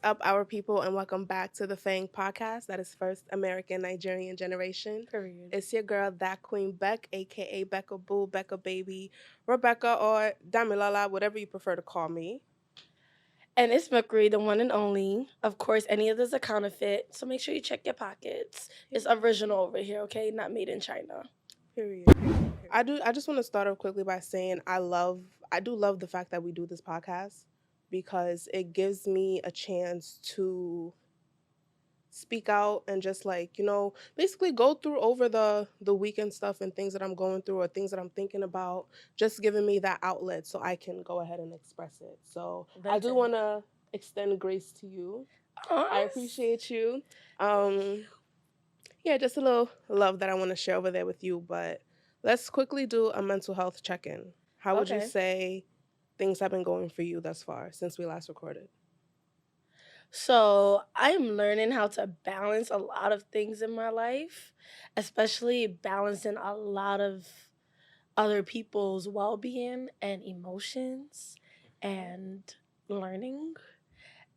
up, our people, and welcome back to the FANG podcast. That is First American Nigerian Generation. Period. It's your girl, that Queen Beck, aka Becca Boo, Becca Baby, Rebecca, or Damilala, whatever you prefer to call me. And it's MUKRI, the one and only. Of course, any of this are counterfeit, so make sure you check your pockets. It's original over here, okay? Not made in China. Period. I just want to start off quickly by saying I do love the fact that we do this podcast because it gives me a chance to speak out and just like basically go through over the weekend stuff and things that I'm going through or things that I'm thinking about, just giving me that outlet so I can go ahead and express it. So I do want to extend grace to you. I appreciate you. Yeah, just a little love that I want to share over there with you. But let's quickly do a mental health check-in. How would you say things have been going for you thus far since we last recorded? So I'm learning how to balance a lot of things in my life, especially balancing a lot of other people's well-being and emotions and learning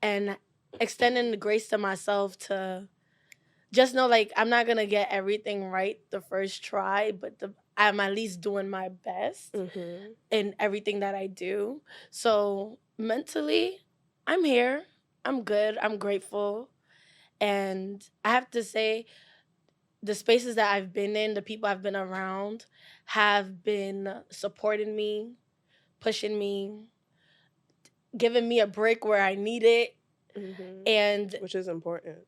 and extending the grace to myself to just know, like, I'm not gonna get everything right the first try, but I'm at least doing my best in everything that I do. So mentally, I'm here. I'm good. I'm grateful. And I have to say, the spaces that I've been in, the people I've been around have been supporting me, pushing me, giving me a break where I need it. And which is important.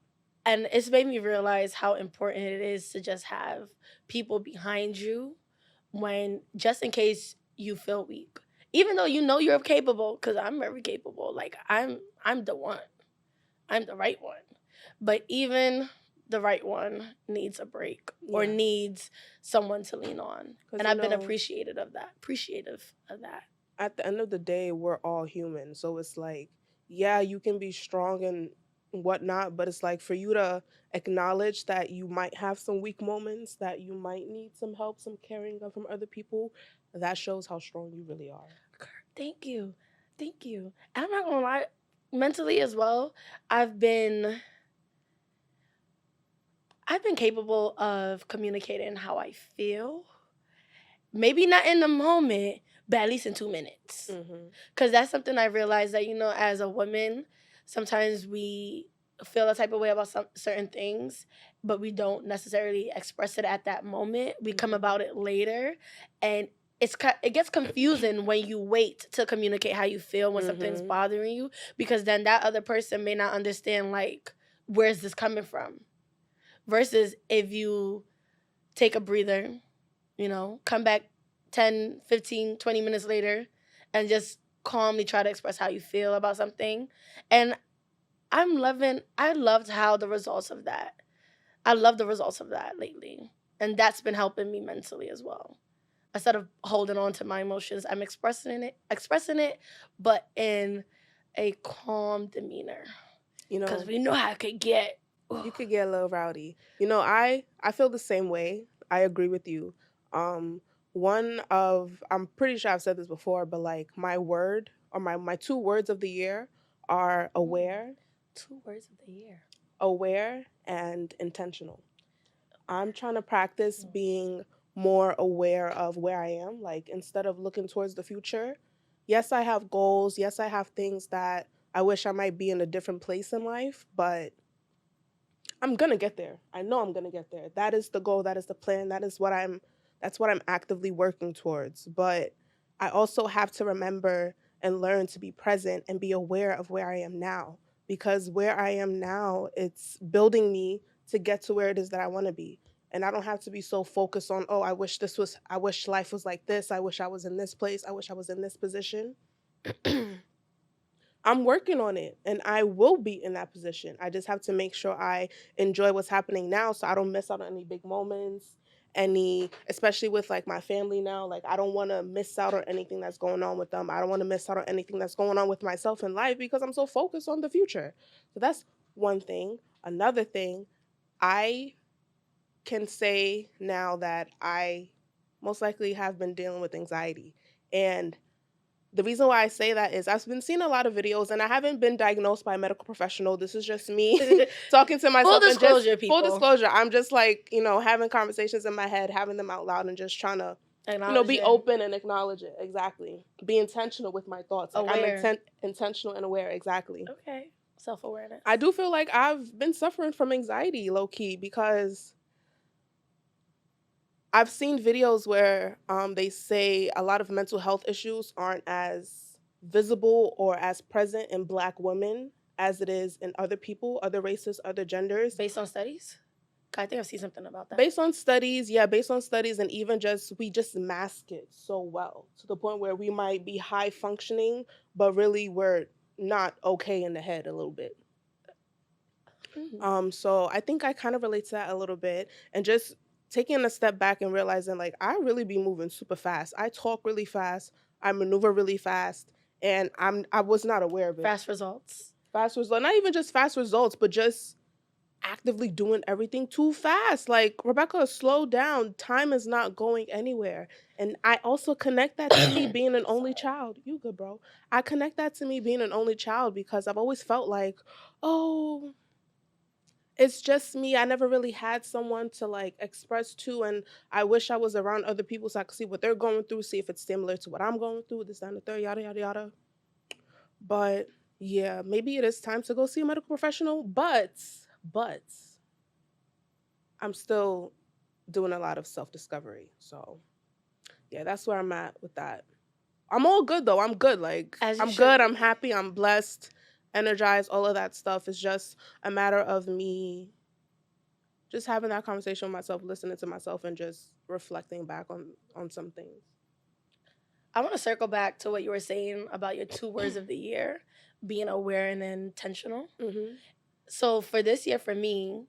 And it's made me realize how important it is to just have people behind you when, just in case you feel weak. Even though you know you're capable, because I'm very capable. Like, I'm the one. I'm the right one. But even the right one needs a break or needs someone to lean on. And I've been appreciative of that. At the end of the day, we're all human. So it's like, yeah, you can be strong and whatnot, but it's like for you to acknowledge that you might have some weak moments, that you might need some help, some caring from other people, that shows how strong you really are. Thank you. And I'm not gonna lie, mentally as well, I've been capable of communicating how I feel. Maybe not in the moment, but at least in 2 minutes. Because that's something I realized that, as a woman, sometimes we feel a type of way about certain things, but we don't necessarily express it at that moment. We come about it later, and it gets confusing when you wait to communicate how you feel when something's bothering you, because then that other person may not understand, like, where's this coming from? Versus if you take a breather, come back 10, 15, 20 minutes later and just calmly try to express how you feel about something. And I loved how the results of that. I love the results of that lately. And that's been helping me mentally as well. Instead of holding on to my emotions, I'm expressing it, but in a calm demeanor. Because we know how it could get. You could get a little rowdy. I feel the same way. I agree with you. I'm pretty sure I've said this before, but like my word or my 2 words of the year are aware. 2 words of the year. Aware and intentional. I'm trying to practice being more aware of where I am. Like, instead of looking towards the future, yes, I have goals. Yes, I have things that I wish I might be in a different place in life, but I'm going to get there. I know I'm going to get there. That is the goal. That is the plan. That's what I'm actively working towards. But I also have to remember and learn to be present and be aware of where I am now, because where I am now, it's building me to get to where it is that I want to be. And I don't have to be so focused on, I wish life was like this. I wish I was in this place. I wish I was in this position. I'm working on it and I will be in that position. I just have to make sure I enjoy what's happening now so I don't miss out on any big moments, especially with like my family now. Like, I don't want to miss out on anything that's going on with them. I don't want to miss out on anything that's going on with myself in life because I'm so focused on the future. So that's one thing. Another thing, I can say now that I most likely have been dealing with anxiety. And the reason why I say that is I've been seeing a lot of videos, and I haven't been diagnosed by a medical professional. This is just me talking to myself. Full disclosure, and just, people. Full disclosure. I'm just like, having conversations in my head, having them out loud, and just trying to, be open and acknowledge it. Exactly. Be intentional with my thoughts. Like, aware. I'm intentional and aware. Exactly. Okay. Self-awareness. I do feel like I've been suffering from anxiety, low-key, because I've seen videos where they say a lot of mental health issues aren't as visible or as present in Black women as it is in other people, other races, other genders. Based on studies? I think I've seen something about that. Based on studies, and even we just mask it so well to the point where we might be high functioning, but really we're not okay in the head a little bit. Mm-hmm. So I think I kind of relate to that a little bit, and just taking a step back and realizing, like, I really be moving super fast. I talk really fast. I maneuver really fast, and I was not aware of it. Fast results. Not even just fast results, but just actively doing everything too fast. Like, Rebecca, slow down. Time is not going anywhere. And I also connect that to me being an only child. You good, bro. I connect that to me being an only child because I've always felt like, oh, it's just me. I never really had someone to, like, express to, and I wish I was around other people so I could see what they're going through, see if it's similar to what I'm going through, this, that, and the third, yada, yada, yada. But yeah, maybe it is time to go see a medical professional, but I'm still doing a lot of self-discovery. So yeah, that's where I'm at with that. I'm all good though. I'm good. Like, I'm good. I'm happy. I'm blessed, energized, all of that stuff. It's just a matter of me just having that conversation with myself, listening to myself, and just reflecting back on some things. I want to circle back to what you were saying about your 2 words of the year, being aware and intentional. Mm-hmm. So for this year, for me,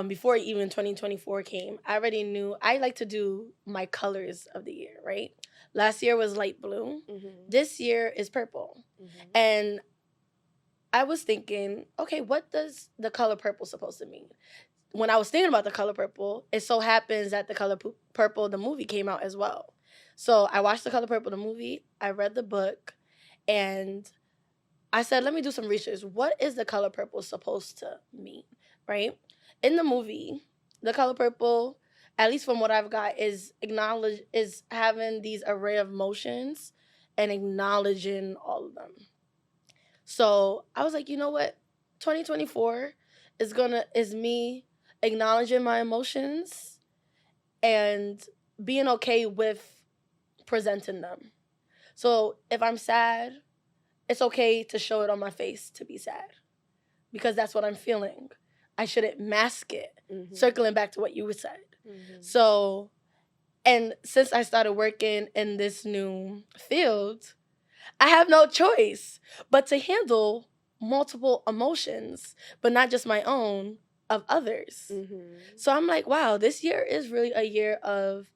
before even 2024 came, I already knew I like to do my colors of the year, right? Last year was light blue. Mm-hmm. This year is purple. Mm-hmm. And I was thinking, okay, what does the color purple supposed to mean? When I was thinking about the color purple, it so happens that the color purple, the movie, came out as well. So I watched the color purple, the movie, I read the book, and I said, let me do some research. What is the color purple supposed to mean, right? In the movie, the color purple, at least from what I've got, is having these array of emotions and acknowledging all of them. So I was like, you know what? 2024 is me acknowledging my emotions and being okay with presenting them. So if I'm sad, it's okay to show it on my face to be sad because that's what I'm feeling. I shouldn't mask it. Mm-hmm. Circling back to what you said. Mm-hmm. So, and since I started working in this new field, I have no choice but to handle multiple emotions, but not just my own, of others. Mm-hmm. So I'm like, wow, this year is really a year of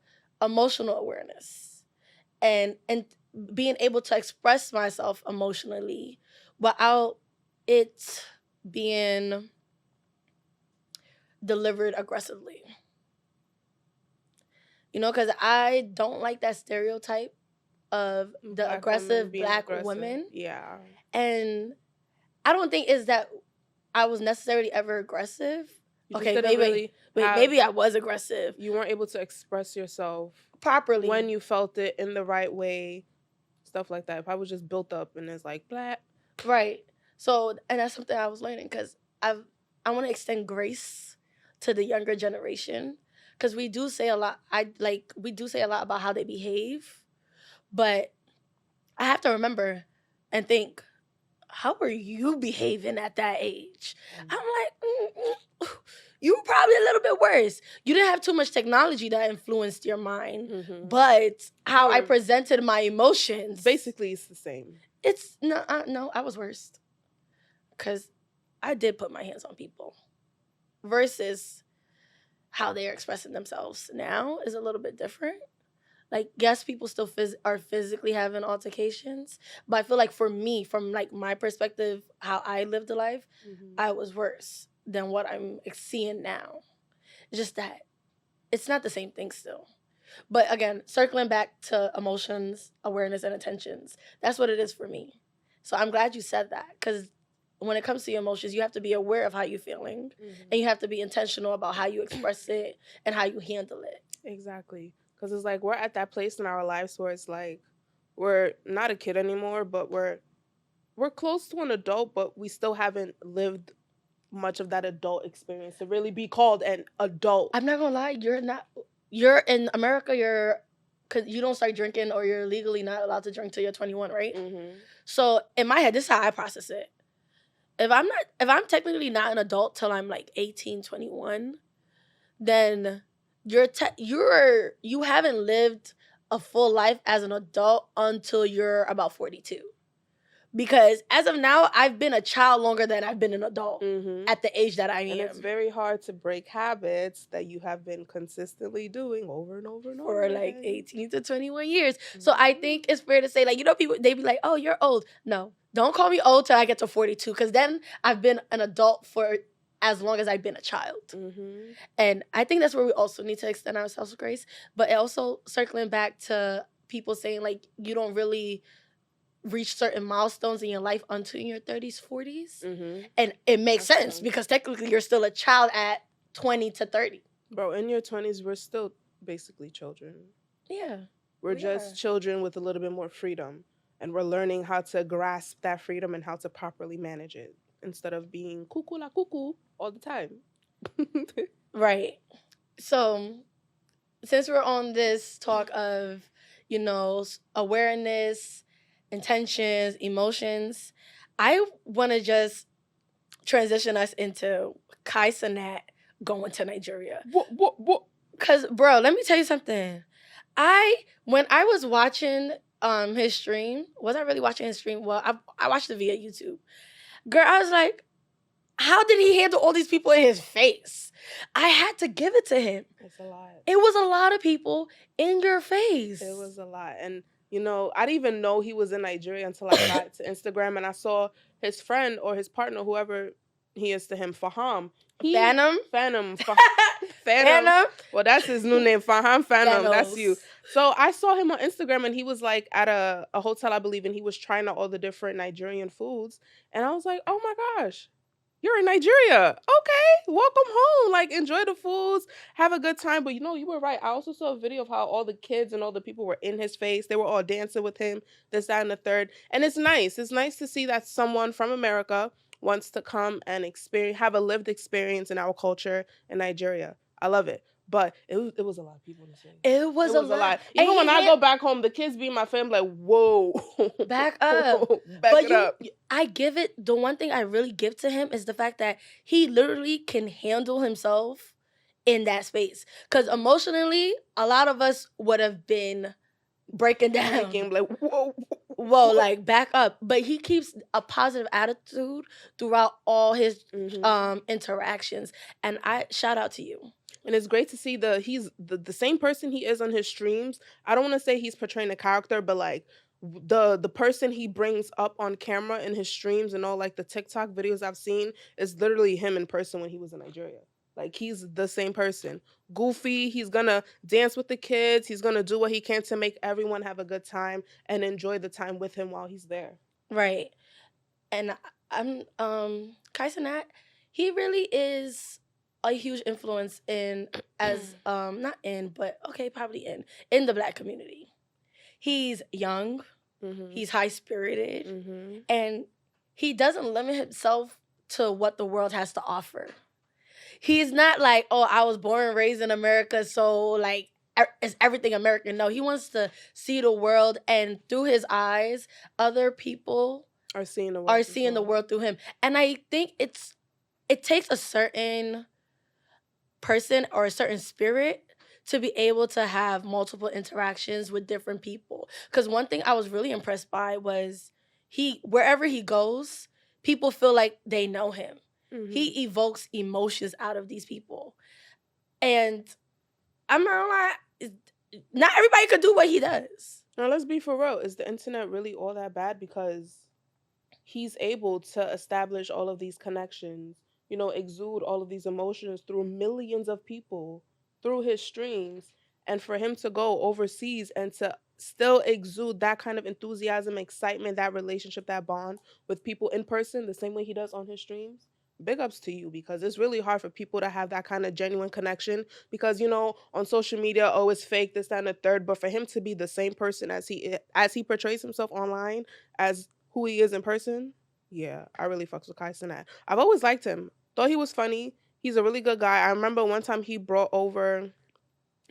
emotional awareness and being able to express myself emotionally without it being delivered aggressively. You know, because I don't like that stereotype of the aggressive Black women. Yeah. And I don't think it's that I was necessarily ever aggressive. Okay, maybe I was aggressive. You weren't able to express yourself properly when you felt it in the right way, stuff like that. If I was just built up and it's like, blah. Right. So, and that's something I was learning because I want to extend grace to the younger generation because we do say a lot. We do say a lot about how they behave, but I have to remember and think, how are you behaving at that age? Mm-hmm. I'm like, you were probably a little bit worse. You didn't have too much technology that influenced your mind, mm-hmm. but how I presented my emotions. Basically, it's the same. It's no, I was worse because I did put my hands on people versus how they're expressing themselves now is a little bit different. Like, yes, people still are physically having altercations, but I feel like for me, from like my perspective, how I lived a life, mm-hmm. I was worse than what I'm seeing now. It's just that it's not the same thing still. But again, circling back to emotions, awareness, and intentions, that's what it is for me. So I'm glad you said that, because when it comes to your emotions, you have to be aware of how you're feeling, and you have to be intentional about how you express it and how you handle it. Exactly. Because it's like we're at that place in our lives where it's like we're not a kid anymore, but we're close to an adult, but we still haven't lived much of that adult experience to really be called an adult. I'm not gonna lie, you're in America, because you don't start drinking, or you're legally not allowed to drink till you're 21, right? So in my head, this is how I process it. If I'm technically not an adult till I'm like 18, 21, then you haven't lived a full life as an adult until you're about 42. Because as of now, I've been a child longer than I've been an adult at the age that I am. And it's very hard to break habits that you have been consistently doing over and over and over for like 18 to 21 years. So I think it's fair to say, like, people, they be like, oh, you're old. No, don't call me old till I get to 42, because then I've been an adult for as long as I've been a child. And I think that's where we also need to extend ourselves grace. But also circling back to people saying, like, you don't really reach certain milestones in your life until in your 30s, 40s. And it makes sense, because technically you're still a child at 20 to 30. Bro, in your 20s, we're still basically children. Yeah. We're just children with a little bit more freedom. And we're learning how to grasp that freedom and how to properly manage it instead of being cuckoo la cuckoo all the time. Right. So since we're on this talk of, awareness, intentions, emotions, I want to just transition us into Kai Cenat going to Nigeria. What? Because, bro, let me tell you something. When I was watching his stream, was I really watching his stream? Well, I watched it via YouTube. Girl, I was like, how did he handle all these people in his face? I had to give it to him. It's a lot. It was a lot of people in your face. It was a lot. And, I didn't even know he was in Nigeria until I got to Instagram and I saw his friend or his partner, whoever he is to him, Faham. Phantom. Well, that's his new name, Faham Phantom. That's you. So I saw him on Instagram and he was like at a hotel, I believe, and he was trying out all the different Nigerian foods. And I was like, oh my gosh, you're in Nigeria. Okay, welcome home. Like, enjoy the foods, have a good time. But you were right. I also saw a video of how all the kids and all the people were in his face. They were all dancing with him, this, that, and the third. And it's nice. It's nice to see that someone from America wants to come and have a lived experience in our culture in Nigeria. I love it. But it was a lot of people in his face. It was a lot. Even when I go back home, the kids be my family, like, whoa. Back up. Up. I give it, the one thing I really give to him is the fact that he literally can handle himself in that space. Because emotionally, a lot of us would have been breaking down. Like, whoa. Whoa, like, back up. But he keeps a positive attitude throughout all his interactions. And I shout out to you. And it's great to see he's the same person he is on his streams. I don't want to say he's portraying a character, but like the person he brings up on camera in his streams and all like the TikTok videos I've seen is literally him in person when he was in Nigeria. Like, he's the same person. Goofy, he's gonna dance with the kids, he's gonna do what he can to make everyone have a good time and enjoy the time with him while he's there. Right. And I'm Kai Cenat, he really is a huge influence probably in the Black community. He's young, he's high-spirited, and he doesn't limit himself to what the world has to offer. He's not like, oh, I was born and raised in America, so like it's everything American. No, he wants to see the world, and through his eyes, other people are seeing the world through him. And I think it takes a certain person or a certain spirit to be able to have multiple interactions with different people. Because one thing I was really impressed by was wherever he goes, people feel like they know him. He evokes emotions out of these people. And I'm not gonna lie, not everybody could do what he does. Now, let's be for real. Is the internet really all that bad? Because he's able to establish all of these connections, exude all of these emotions through millions of people, through his streams. And for him to go overseas and to still exude that kind of enthusiasm, excitement, that relationship, that bond with people in person, the same way he does on his streams, big ups to you, because it's really hard for people to have that kind of genuine connection, because on social media, oh, it's fake, this, that, and the third. But for him to be the same person as he portrays himself online as who he is in person, yeah, I really fucks with Kai Cenat. I've always liked him. Thought he was funny. He's a really good guy. I remember one time he brought over,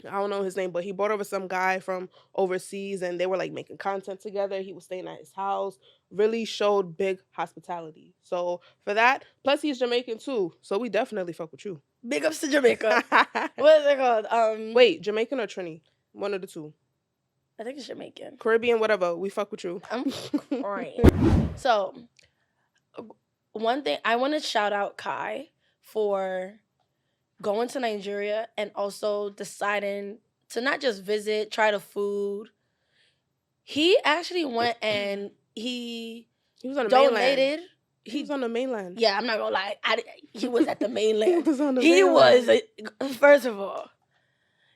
I don't know his name, but he brought over some guy from overseas, and they were like making content together. He was staying at his house, really showed big hospitality. So for that, plus he's Jamaican too. So we definitely fuck with you. Big ups to Jamaica. What is it called? Wait, Jamaican or Trini? One of the two. I think it's Jamaican. Caribbean, whatever. We fuck with you. I'm crying. So, one thing, I want to shout out Kai for going to Nigeria and also deciding to not just visit, try the food. He actually went and he was on the donated. Mainland. He was on the mainland. Yeah, I'm not gonna lie. He was at the mainland. He was on the mainland. First of all,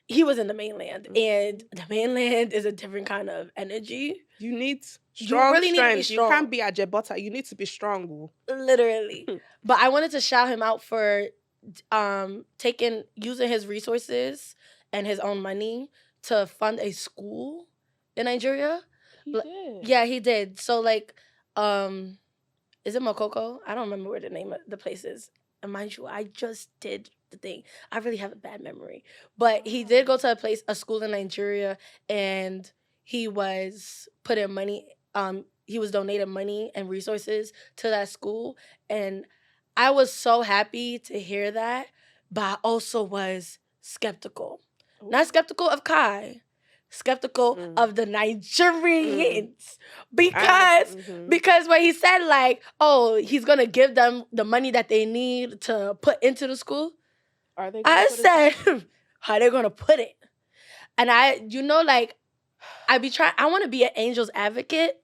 he was in the mainland, and the mainland is a different kind of energy. You need strong you really strength. Need to be strong. You can't be at Jebota. You need to be strong, boo. Literally. But I wanted to shout him out for using his resources and his own money to fund a school in Nigeria. He did. Yeah, he did. So like, is it Mokoko? I don't remember where the name of the place is. And mind you, I just did the thing. I really have a bad memory. But he did go to a school in Nigeria, and he was putting money, he was donating money and resources to that school. And I was so happy to hear that, but I also was skeptical. Ooh. Not skeptical of Kai, skeptical of the Nigerians. Because when he said like, oh, he's gonna give them the money that they need to put into the school, I said, how they gonna put it? And I want to be an angel's advocate,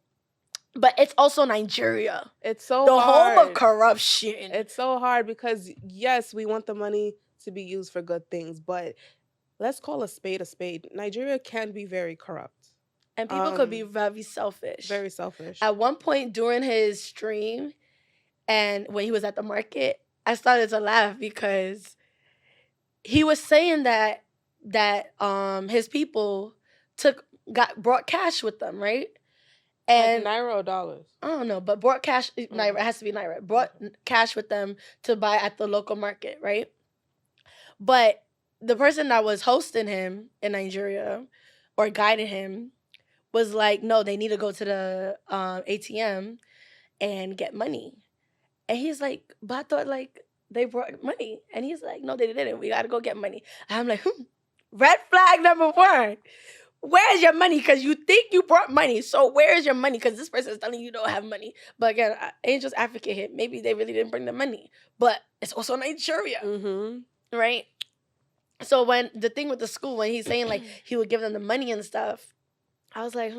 but it's also Nigeria. It's so the hard. Home of corruption. It's so hard because, yes, we want the money to be used for good things, but let's call a spade a spade. Nigeria can be very corrupt. And people could be very selfish. Very selfish. At one point during his stream, and when he was at the market, I started to laugh because he was saying that his people brought cash with them, right? And like Naira or dollars? I don't know, but brought cash. Naira, it has to be Naira. Brought cash with them to buy at the local market, right? But the person that was hosting him in Nigeria or guiding him was like, no, they need to go to the ATM and get money. And he's like, but I thought like they brought money. And he's like, no, they didn't. We got to go get money. And I'm like, red flag number one. Where's your money? Because you think you brought money. So where's your money? Because this person is telling you don't have money. But again, Angel's advocate here. Maybe they really didn't bring the money. But it's also Nigeria. Mm-hmm. Right? So when the thing with the school, when he's saying like he would give them the money and stuff, I was like,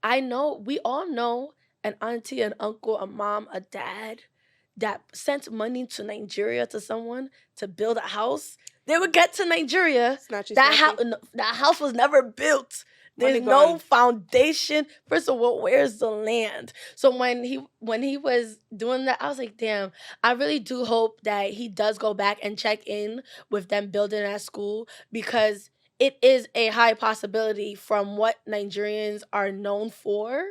I know, we all know an auntie, an uncle, a mom, a dad that sent money to Nigeria to someone to build a house. They would get to Nigeria. That house was never built. There's no foundation. First of all, where's the land? So when he was doing that, I was like, damn, I really do hope that he does go back and check in with them building that school, because it is a high possibility from what Nigerians are known for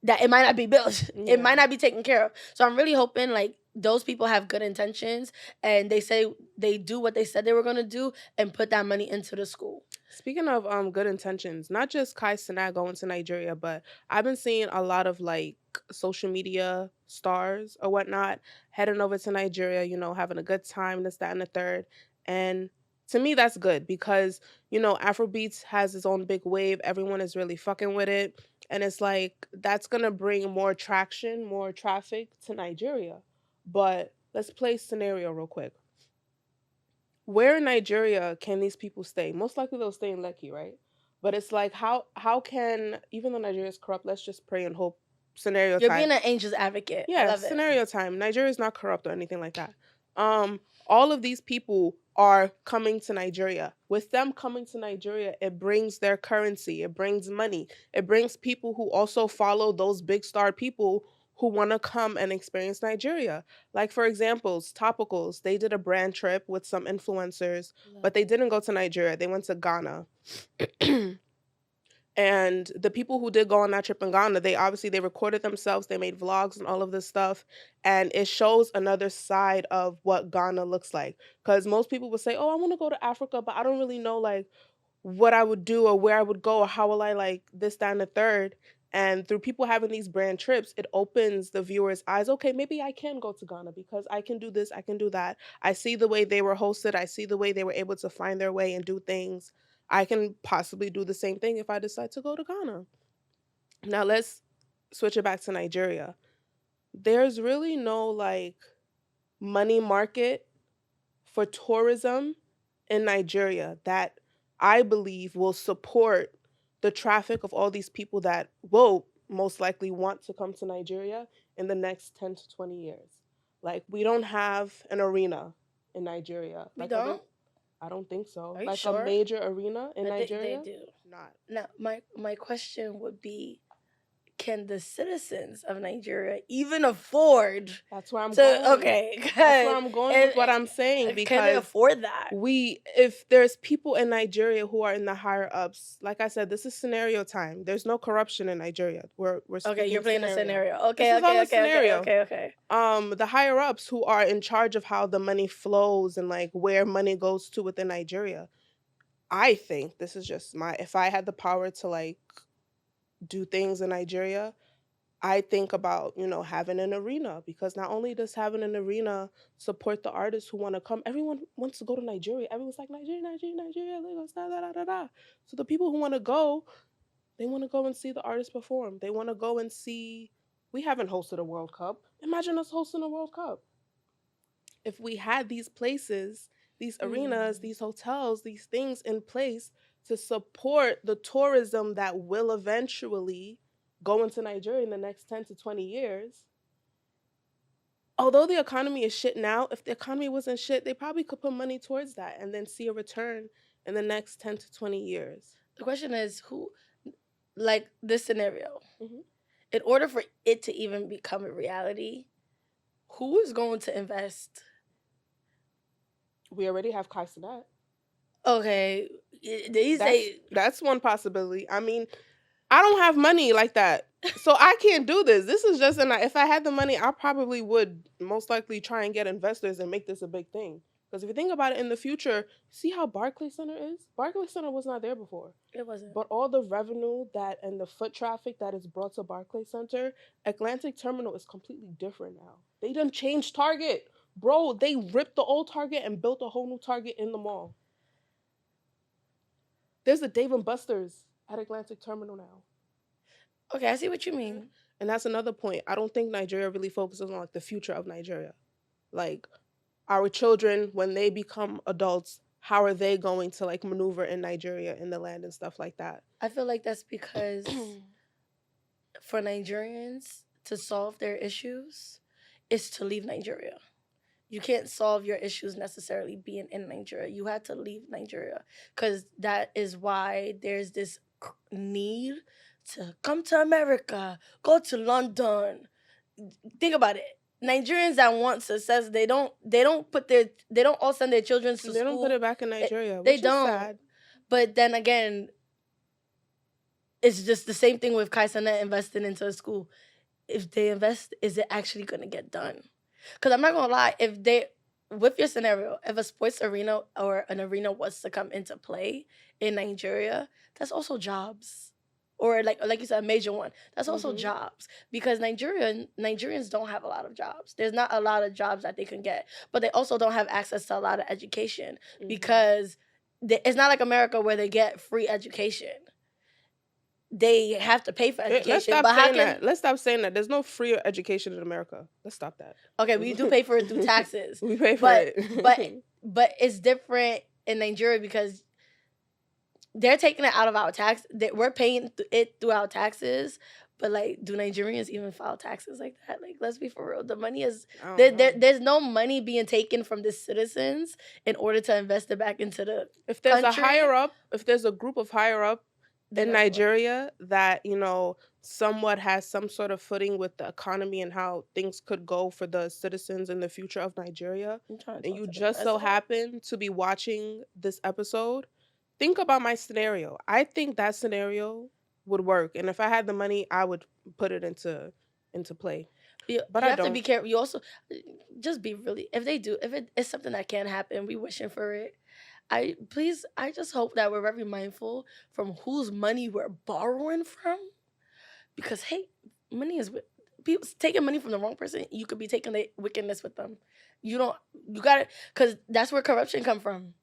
that it might not be built. Yeah. It might not be taken care of. So I'm really hoping like those people have good intentions and they say they do what they said they were going to do and put that money into the school. Speaking of good intentions, not just Kai Cenat going to Nigeria, but I've been seeing a lot of like social media stars or whatnot heading over to Nigeria, having a good time, this, that, and the third. And to me, that's good because, Afrobeats has its own big wave. Everyone is really fucking with it. And it's like, that's going to bring more traction, more traffic to Nigeria. But let's play scenario real quick. Where in Nigeria can these people stay? Most likely they'll stay in Lekki, right? But it's like, how can, even though Nigeria is corrupt, let's just pray and hope. Scenario You're time. You're being an angel's advocate. Yeah, scenario time. Nigeria is not corrupt or anything like that. All of these people are coming to Nigeria. With them coming to Nigeria, it brings their currency, it brings money, it brings people who also follow those big star people who want to come and experience Nigeria. Like, for examples, Topicals, they did a brand trip with some influencers, but they didn't go to Nigeria, they went to Ghana. And the people who did go on that trip in Ghana, they recorded themselves, they made vlogs and all of this stuff, and it shows another side of what Ghana looks like. Because most people would say, "Oh, I want to go to Africa, but I don't really know like what I would do or where I would go or how will I like this, that, and the third." And through people having these brand trips, it opens the viewer's eyes. Okay, maybe I can go to Ghana because I can do this, I can do that. I see the way they were hosted, I see the way they were able to find their way and do things. I can possibly do the same thing if I decide to go to Ghana. Now let's switch it back to Nigeria. There's really no like money market for tourism in Nigeria that I believe will support the traffic of all these people that will most likely want to come to Nigeria in the next 10 to 20 years. Like, we don't have an arena in Nigeria. We Like, don't? I don't think so. Are you Like sure? a major arena in Nigeria? They do. Not. Now, my question would be, can the citizens of Nigeria even afford? That's where I'm going. Okay, that's where I'm going with what I'm saying, because can they afford that? If there's people in Nigeria who are in the higher ups, like I said, this is scenario time. There's no corruption in Nigeria. We're okay. You're playing a scenario. Okay, this is all a scenario. Okay. The higher ups who are in charge of how the money flows and like where money goes to within Nigeria. I think this is just if I had the power to like do things in Nigeria, I think about, having an arena, because not only does having an arena support the artists who want to come, everyone wants to go to Nigeria. Everyone's like, Nigeria, Lagos, da, da, da, da, da. So the people who want to go, they want to go and see the artists perform. They want to go and see, we haven't hosted a World Cup. Imagine us hosting a World Cup. If we had these places, these arenas, these hotels, these things in place to support the tourism that will eventually go into Nigeria in the next 10 to 20 years. Although the economy is shit now, if the economy wasn't shit, they probably could put money towards that and then see a return in the next 10 to 20 years. The question is, who, like this scenario, in order for it to even become a reality, who is going to invest? We already have Kai Cenat. Okay. That's one possibility. I mean, I don't have money like that, so I can't do this. This is just if I had the money, I probably would most likely try and get investors and make this a big thing. Because if you think about it in the future, see how Barclays Center is? Barclays Center was not there before. It wasn't. But all the revenue and the foot traffic that is brought to Barclays Center, Atlantic Terminal is completely different now. They done changed Target. Bro, they ripped the old Target and built a whole new Target in the mall. There's a Dave & Buster's at Atlantic Terminal now. Okay, I see what you mean. And that's another point. I don't think Nigeria really focuses on like the future of Nigeria. Like, our children, when they become adults, how are they going to like maneuver in Nigeria, in the land and stuff like that? I feel like that's because for Nigerians to solve their issues is to leave Nigeria. You can't solve your issues necessarily being in Nigeria. You had to leave Nigeria, because that is why there's this need to come to America, go to London. Think about it. Nigerians that want success, they don't all send their children to school. They don't put it back in Nigeria. They which don't. Is sad. But then again, it's just the same thing with Kai Cenat investing into a school. If they invest, is it actually going to get done? Because I'm not going to lie, with your scenario, if a sports arena or an arena was to come into play in Nigeria, that's also jobs. Or like you said, a major one. That's also jobs. Because Nigerians don't have a lot of jobs. There's not a lot of jobs that they can get. But they also don't have access to a lot of education. Because it's not like America where they get free education. They have to pay for education. Let's stop saying that. There's no free education in America. Let's stop that. Okay, we do pay for it through taxes. We pay for it. but it's different in Nigeria because they're taking it out of our tax. We're paying it through our taxes, But like, do Nigerians even file taxes like that? Like, let's be for real. The money is I don't know. there's no money being taken from the citizens in order to invest it back into the If there's country. a higher up, if there's a group of higher up Then in that's what- Nigeria that, you know, somewhat has some sort of footing with the economy and how things could go for the citizens in the future of Nigeria, I'm trying to and talk you to the just so president. happen to be watching this episode, think about my scenario. I think that scenario would work, and if I had the money, I would put it into play. But you I have to don't. be careful. You also just be really, if they do, if it's something that can't happen, we wishing for it. I just hope that we're very mindful from whose money we're borrowing from, because hey, money is people taking money from the wrong person. You could be taking the wickedness with them. You got it, because that's where corruption come from.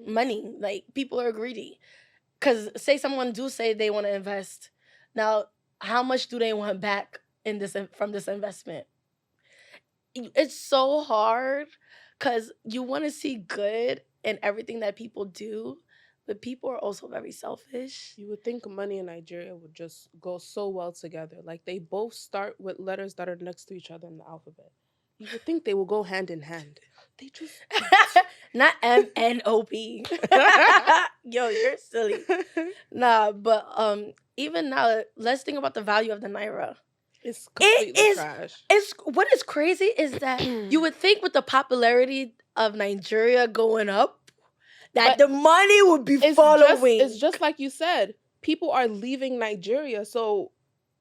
Money, like, people are greedy. Because say someone do say they want to invest, now how much do they want back from this investment? It's so hard because you want to see good in everything that people do, but people are also very selfish. You would think money in Nigeria would just go so well together. Like, they both start with letters that are next to each other in the alphabet. You would think they will go hand in hand. They just Not MNOP. Yo, you're silly. Nah, but even now, let's think about the value of the naira. It's completely trash. What is crazy is that you would think with the popularity of Nigeria going up, that the money would be following. It's just like you said. People are leaving Nigeria, so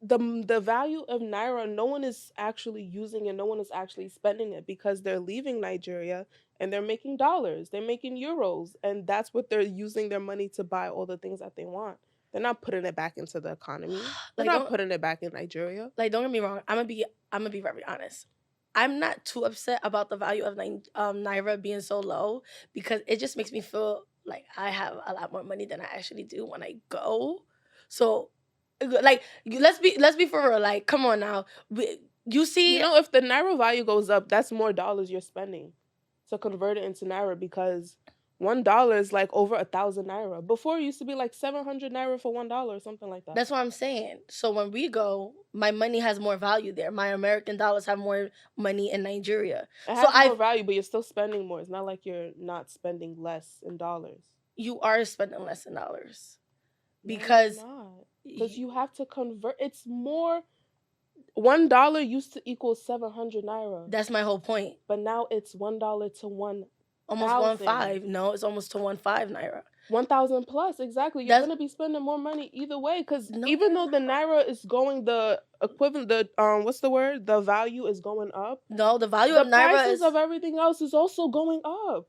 the value of naira, no one is actually using it. No one is actually spending it because they're leaving Nigeria and they're making dollars. They're making euros, and that's what they're using their money to buy all the things that they want. They're not putting it back into the economy. They're not putting it back in Nigeria. Like, don't get me wrong. I'm gonna be very honest. I'm not too upset about the value of naira being so low, because it just makes me feel like I have a lot more money than I actually do when I go. So, like, let's be for real. Like, come on now. You see, you know, if the naira value goes up, that's more dollars you're spending to convert it into naira, because $1 is like over 1,000 naira. Before, it used to be like 700 naira for $1 or something like that. That's what I'm saying. So when we go, my money has more value there. My American dollars have more money in Nigeria. It has more value, but you're still spending more. It's not like you're not spending less in dollars. You are spending less in dollars. Because you have to convert. It's more. $1 used to equal 700 naira. That's my whole point. But now it's $1 to 1. Almost 1.5. No, it's almost to 1.5 naira. 1,000 plus, exactly. You're gonna be spending more money either way, because even though the naira is going, the equivalent, what's the word? The value is going up. No, the value of naira, the prices of everything else is also going up.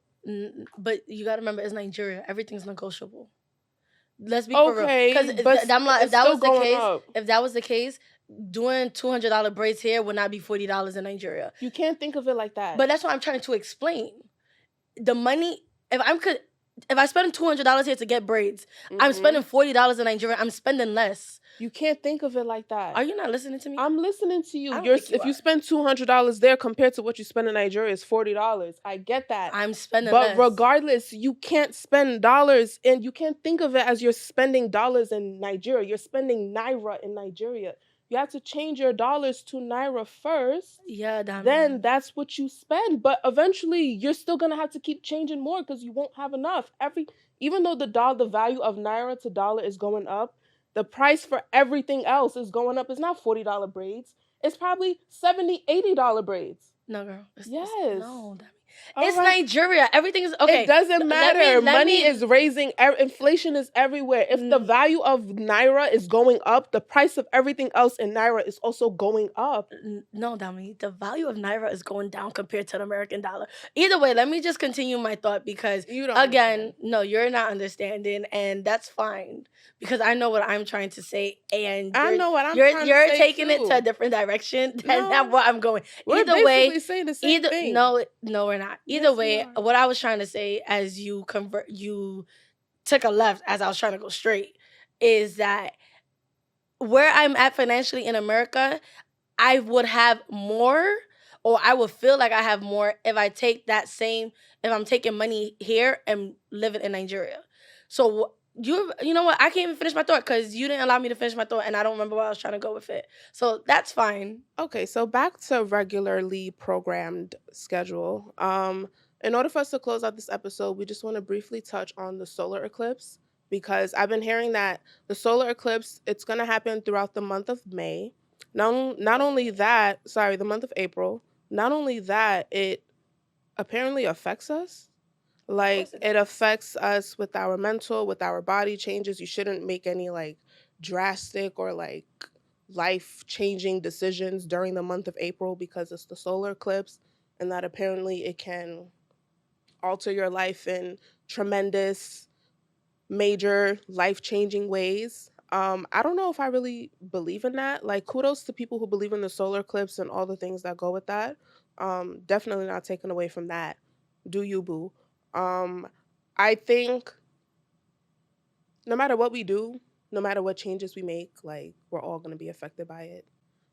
But you gotta remember, it's Nigeria. Everything's negotiable. Let's be for real. Because if that was the case, doing $200 braids here would not be $40 in Nigeria. You can't think of it like that. But that's what I'm trying to explain. The money, if I spend $200 here to get braids, I'm spending $40 in Nigeria. I'm spending less. You can't think of it like that. Are you not listening to me? I'm listening to you. If you spend $200 there compared to what you spend in Nigeria, is $40. I get that. I'm spending less. But regardless, you can't spend dollars, and you can't think of it as you're spending dollars in Nigeria. You're spending naira in Nigeria. You have to change your dollars to naira first. Yeah, damn. Then that's what you spend. But eventually, you're still gonna have to keep changing more because you won't have enough. Even though the value of naira to dollar is going up, the price for everything else is going up. It's not $40 braids. It's probably $70, $80 braids. No, girl. No. It's Nigeria. Everything is okay. It doesn't matter. Money is raising. Inflation is everywhere. If the value of naira is going up, the price of everything else in naira is also going up. No, Dami. The value of naira is going down compared to the American dollar. Either way, let me just continue my thought, because no, you're not understanding, and that's fine, because I know what I'm trying to say, and I know what I'm trying to say. You're taking it to a different direction than what I'm going. Either way, saying the same thing. No, we're not. Either way, what I was trying to say, as you took a left as I was trying to go straight, is that where I'm at financially in America, I would have more, or I would feel like I have more if if I'm taking money here and living in Nigeria. So You know what? I can't even finish my thought because you didn't allow me to finish my thought, and I don't remember where I was trying to go with it. So that's fine. Okay, so back to regularly programmed schedule. In order for us to close out this episode, we just want to briefly touch on the solar eclipse because I've been hearing that the solar eclipse it's going to happen throughout the month of May. Not only that, sorry, the month of April. Not only that, it apparently affects us. Like it affects us with our mental, with our body changes. You shouldn't make any like drastic or like life changing decisions during the month of April because it's the solar eclipse and that apparently it can alter your life in tremendous, major, life changing ways. I don't know if I really believe in that. Like, kudos to people who believe in the solar eclipse and all the things that go with that. Definitely not taken away from that. Do you, boo? Um, I think no matter what we do, no matter what changes we make, like we're all going to be affected by it.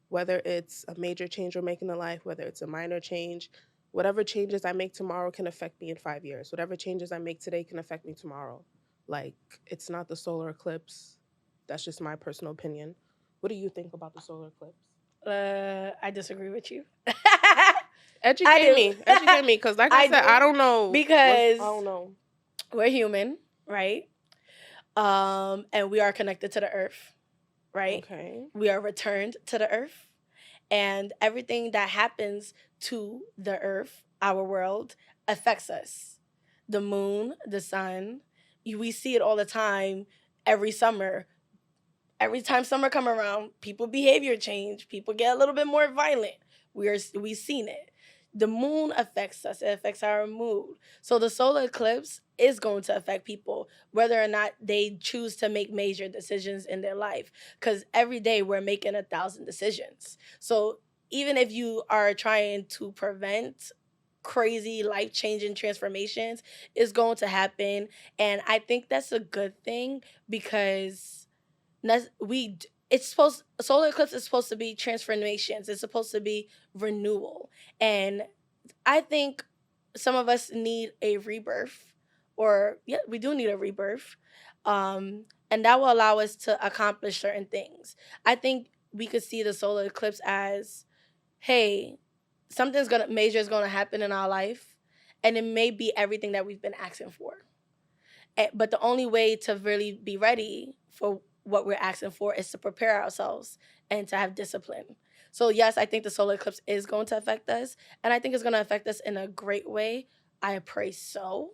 Whether it's a major change we're making in life, whether it's a minor change, whatever changes I make tomorrow can affect me in 5 years. Whatever changes I make today can affect me tomorrow. Like it's not the solar eclipse. That's just my personal opinion. What do you think about the solar eclipse? I disagree with you. Educate me, because like I said, I don't know. Because I don't know. We're human, right? And we are connected to the earth, right? Okay. We are returned to the earth, and everything that happens to the earth, our world, affects us. The moon, the sun, we see it all the time. Every summer, every time summer come around, people behavior change. People get a little bit more violent. We've seen it. The moon affects us. It affects our mood. So the solar eclipse is going to affect people, whether or not they choose to make major decisions in their life. Because every day we're making 1,000 decisions. So even if you are trying to prevent crazy life-changing transformations, it's going to happen. And I think that's a good thing because it's supposed solar eclipse is supposed to be transformations. It's supposed to be renewal. And I think some of us need a rebirth, or yeah, we do need a rebirth. And that will allow us to accomplish certain things. I think we could see the solar eclipse as, hey, something's gonna major is gonna happen in our life, and it may be everything that we've been asking for. But the only way to really be ready for what we're asking for is to prepare ourselves and to have discipline. So yes, I think the solar eclipse is going to affect us, and I think it's going to affect us in a great way. I pray so,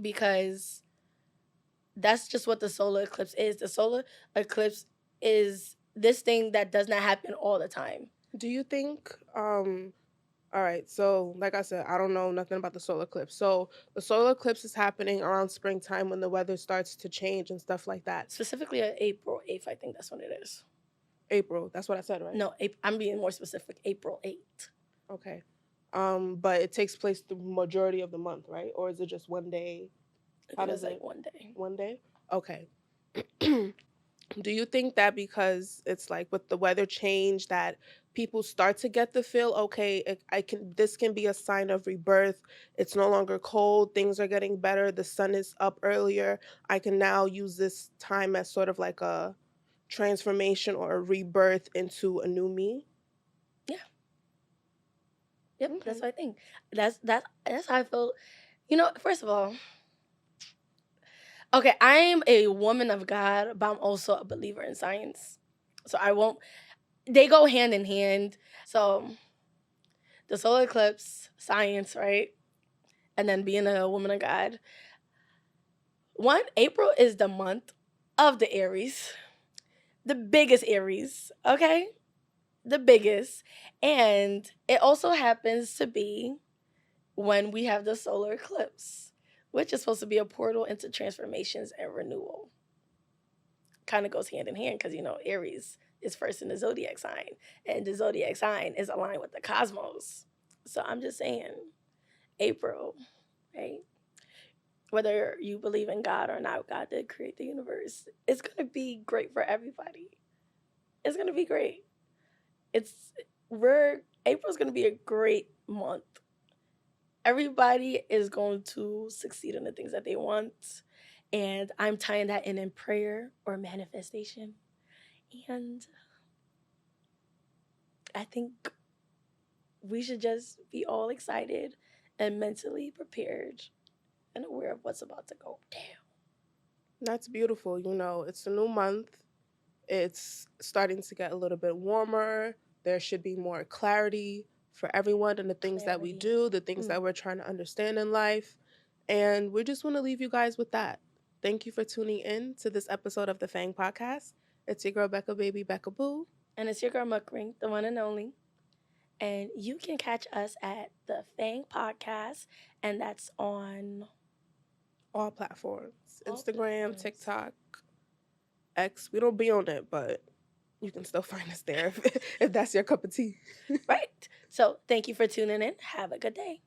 because that's just what the solar eclipse is. The solar eclipse is this thing that does not happen all the time. Do you think all right, so like I said, I don't know nothing about the solar eclipse. So the solar eclipse is happening around springtime when the weather starts to change and stuff like that. Specifically April 8th, I think that's when it is. April, that's what I said, right? No, I'm being more specific. April 8th. Okay. But it takes place the majority of the month, right? Or is it just one day? How does it? Like one day. One day? Okay. Do you think that because it's like with the weather change that people start to get the feel, okay, this can be a sign of rebirth. It's no longer cold, things are getting better, the sun is up earlier. I can now use this time as sort of like a transformation or a rebirth into a new me? Yeah. Yep, okay. That's what I think. That's how I feel. You know, first of all, okay, I'm a woman of God, but I'm also a believer in science. So they go hand in hand. So the solar eclipse, science, right? And then being a woman of God. April is the month of the Aries. The biggest Aries, okay? The biggest. And it also happens to be when we have the solar eclipse, which is supposed to be a portal into transformations and renewal. Kind of goes hand in hand because, you know, Aries is first in the zodiac sign, and the zodiac sign is aligned with the cosmos. So I'm just saying, April, right? Whether you believe in God or not, God did create the universe. It's going to be great for everybody. It's going to be great. April's going to be a great month. Everybody is going to succeed in the things that they want. And I'm tying that in prayer or manifestation. And I think we should just be all excited and mentally prepared and aware of what's about to go down. That's beautiful. You know, it's a new month. It's starting to get a little bit warmer. There should be more clarity for everyone and the things that we do, the things that we're trying to understand in life. And we just want to leave you guys with that. Thank you for tuning in to this episode of the FANG podcast. It's your girl, Becca Baby, Becca Boo. And it's your girl, MUKRIMAT, the one and only. And you can catch us at the FANG podcast, and that's on all platforms. Instagram, TikTok, X. We don't be on it, but you can still find us there if that's your cup of tea. Right. So thank you for tuning in. Have a good day.